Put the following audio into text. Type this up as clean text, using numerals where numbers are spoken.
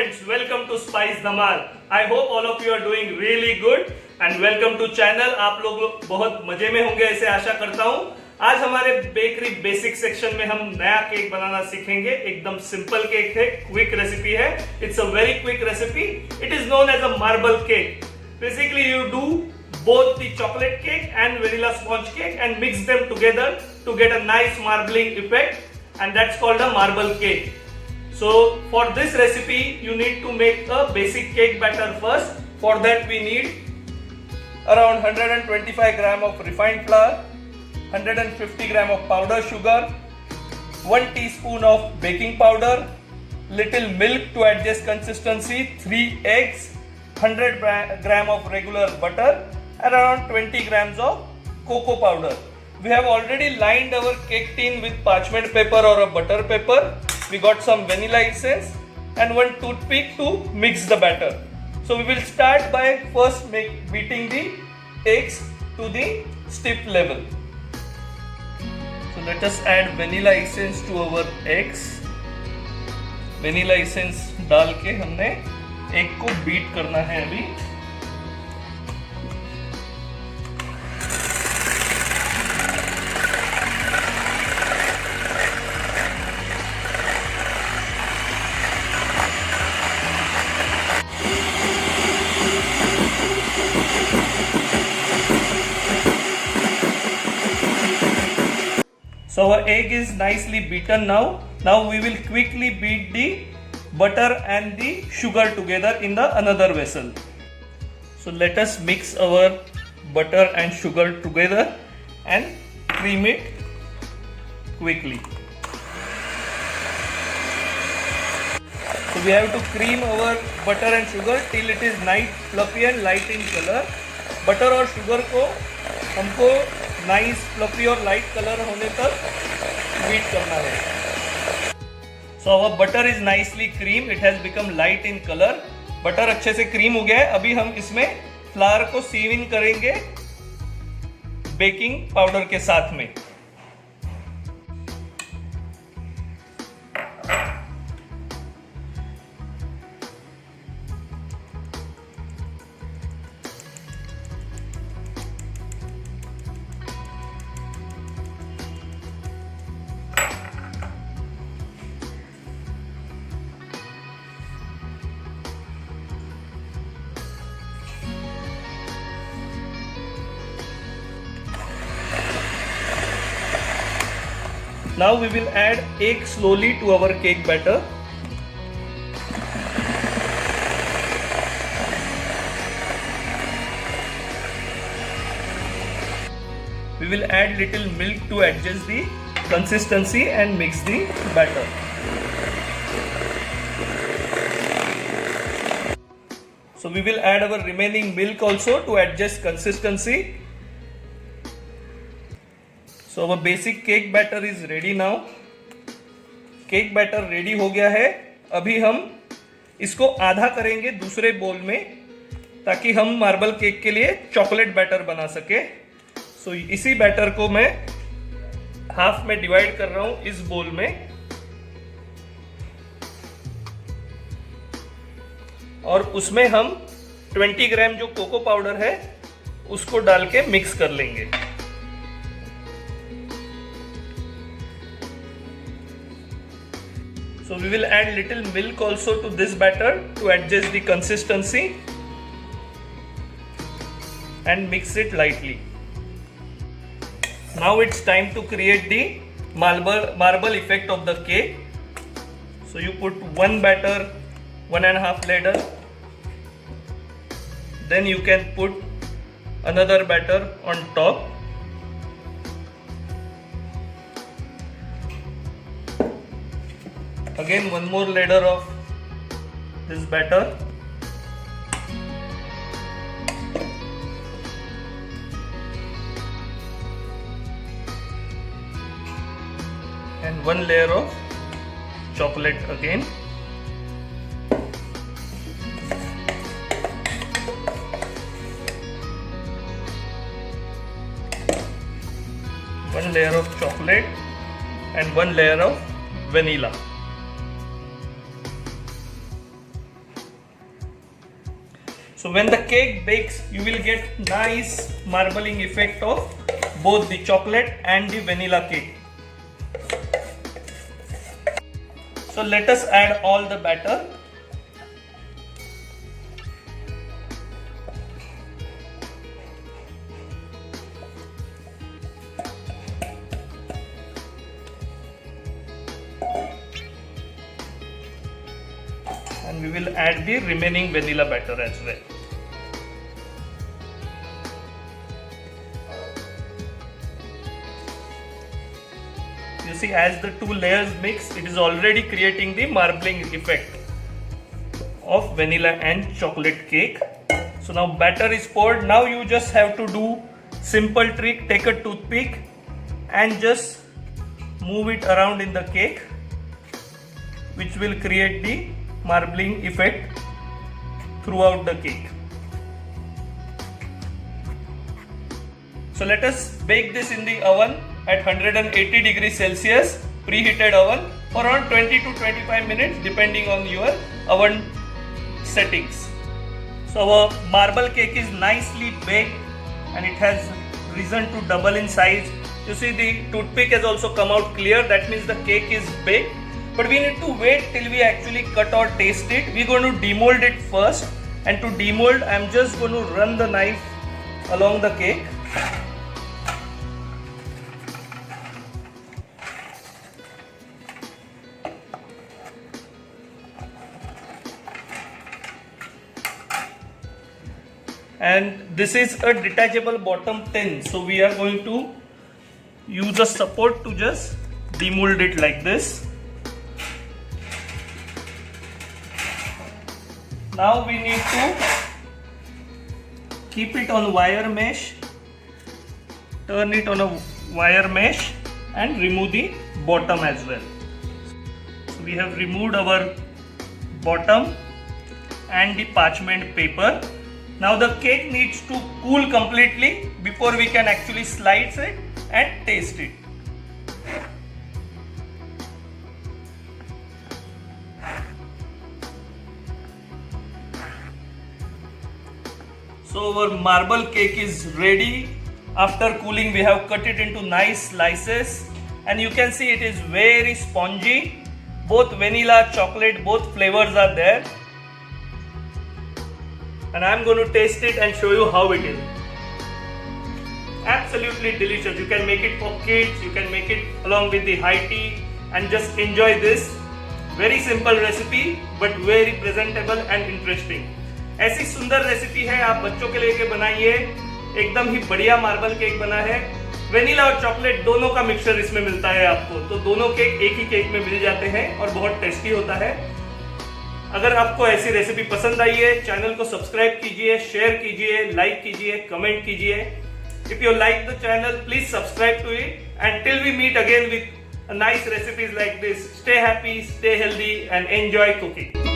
friends, welcome to Spice Dhamal. I hope all of you are doing really good and welcome to channel. आप लोग बहुत मजे में होंगे ऐसे आशा करता हूँ। आज हमारे बेकरी बेसिक सेक्शन में हम नया केक बनाना सीखेंगे। एकदम सिंपल केक है, क्विक रेसिपी है। It's a very quick recipe. It is known as a marble cake. Basically you do both the chocolate cake and vanilla sponge cake and mix them together to get a nice marbling effect, and that's called a marble cake. So for this recipe you need to make a basic cake batter first. For that we need around 125 gram of refined flour, 150 gram of powder sugar, 1 teaspoon of baking powder, little milk to adjust consistency, 3 eggs, 100 gram of regular butter and around 20 grams of cocoa powder. We have already lined our cake tin with parchment paper or a butter paper. We got some vanilla essence and one toothpick to mix the batter. So we will start by first beating the eggs to the stiff level. So let us add vanilla essence to our eggs. Vanilla essence डाल के हमने egg को beat करना है अभी। So our egg is nicely beaten now. Now we will quickly beat the butter and the sugar together in the another vessel. So let us mix our butter and sugar together and cream it quickly. So we have to cream our butter and sugar till it is nice fluffy and light in color. Butter और sugar को हमको nice fluffy और light color होने तक beat करना है. So our butter is nicely creamed. It has become light in color. Butter अच्छे से क्रीम हो गया है. अभी हम इसमें फ्लावर को सीव इन करेंगे बेकिंग पाउडर के साथ में. Now we will add egg slowly to our cake batter. We will add little milk to adjust the consistency and mix the batter. So we will add our remaining milk also to adjust consistency. So our basic cake batter is ready now. Cake batter ready हो गया है. अभी हम इसको आधा करेंगे दूसरे बोल में ताकि हम मार्बल केक के लिए चॉकलेट बैटर बना सके. सो इसी बैटर को मैं हाफ में डिवाइड कर रहा हूं इस बोल में और उसमें हम 20 ग्राम जो कोको पाउडर है उसको डाल के मिक्स कर लेंगे. So we will add little milk also to this batter to adjust the consistency and mix it lightly. Now it's time to create the marble effect of the cake. So you put one batter, 1.5 ladle. Then you can put another batter on top. Again one more ladle of this batter. And one layer of chocolate again. One layer of chocolate and one layer of vanilla. So when the cake bakes, you will get nice marbling effect of both the chocolate and the vanilla cake. So let us add all the batter. And we will add the remaining vanilla batter as well. You see, as the two layers mix, it is already creating the marbling effect of vanilla and chocolate cake. So now batter is poured. Now you just have to do simple trick. Take a toothpick and just move it around in the cake, which will create the marbling effect throughout the cake. So let us bake this in the oven at 180 degrees Celsius preheated oven for around 20 to 25 minutes depending on your oven settings. So our marble cake is nicely baked and it has risen to double in size. You see, the toothpick has also come out clear. That means the cake is baked. But we need to wait till we actually cut or taste it. We're going to demold it first. And to demold, I'm just going to run the knife along the cake. And this is a detachable bottom tin. So we are going to use a support to just demold it like this. Now we need to keep it on wire mesh, turn it on a wire mesh and remove the bottom as well. So we have removed our bottom and the parchment paper. Now the cake needs to cool completely before we can actually slice it and taste it. So our marble cake is ready. After cooling, we have cut it into nice slices and you can see it is very spongy. Both vanilla, chocolate, both flavors are there. And I'm going to taste it and show you how it is. Absolutely delicious. You can make it for kids, you can make it along with the high tea and just enjoy this. Very simple recipe but very presentable and interesting. ऐसी सुंदर recipe है, आप बच्चों के लिए बनाइए. एकदम ही बढ़िया मार्बल केक बना है. वेनिला और चॉकलेट दोनों का मिक्सचर इसमें मिलता है आपको, तो दोनों केक एक ही केक में मिल जाते हैं और बहुत टेस्टी होता है. अगर आपको ऐसी रेसिपी पसंद आई है, चैनल को सब्सक्राइब कीजिए, शेयर कीजिए, लाइक कीजिए, कमेंट कीजिए. If you like the channel, please subscribe to it. And till we meet again with nice recipes like this, stay happy, stay healthy and enjoy cooking.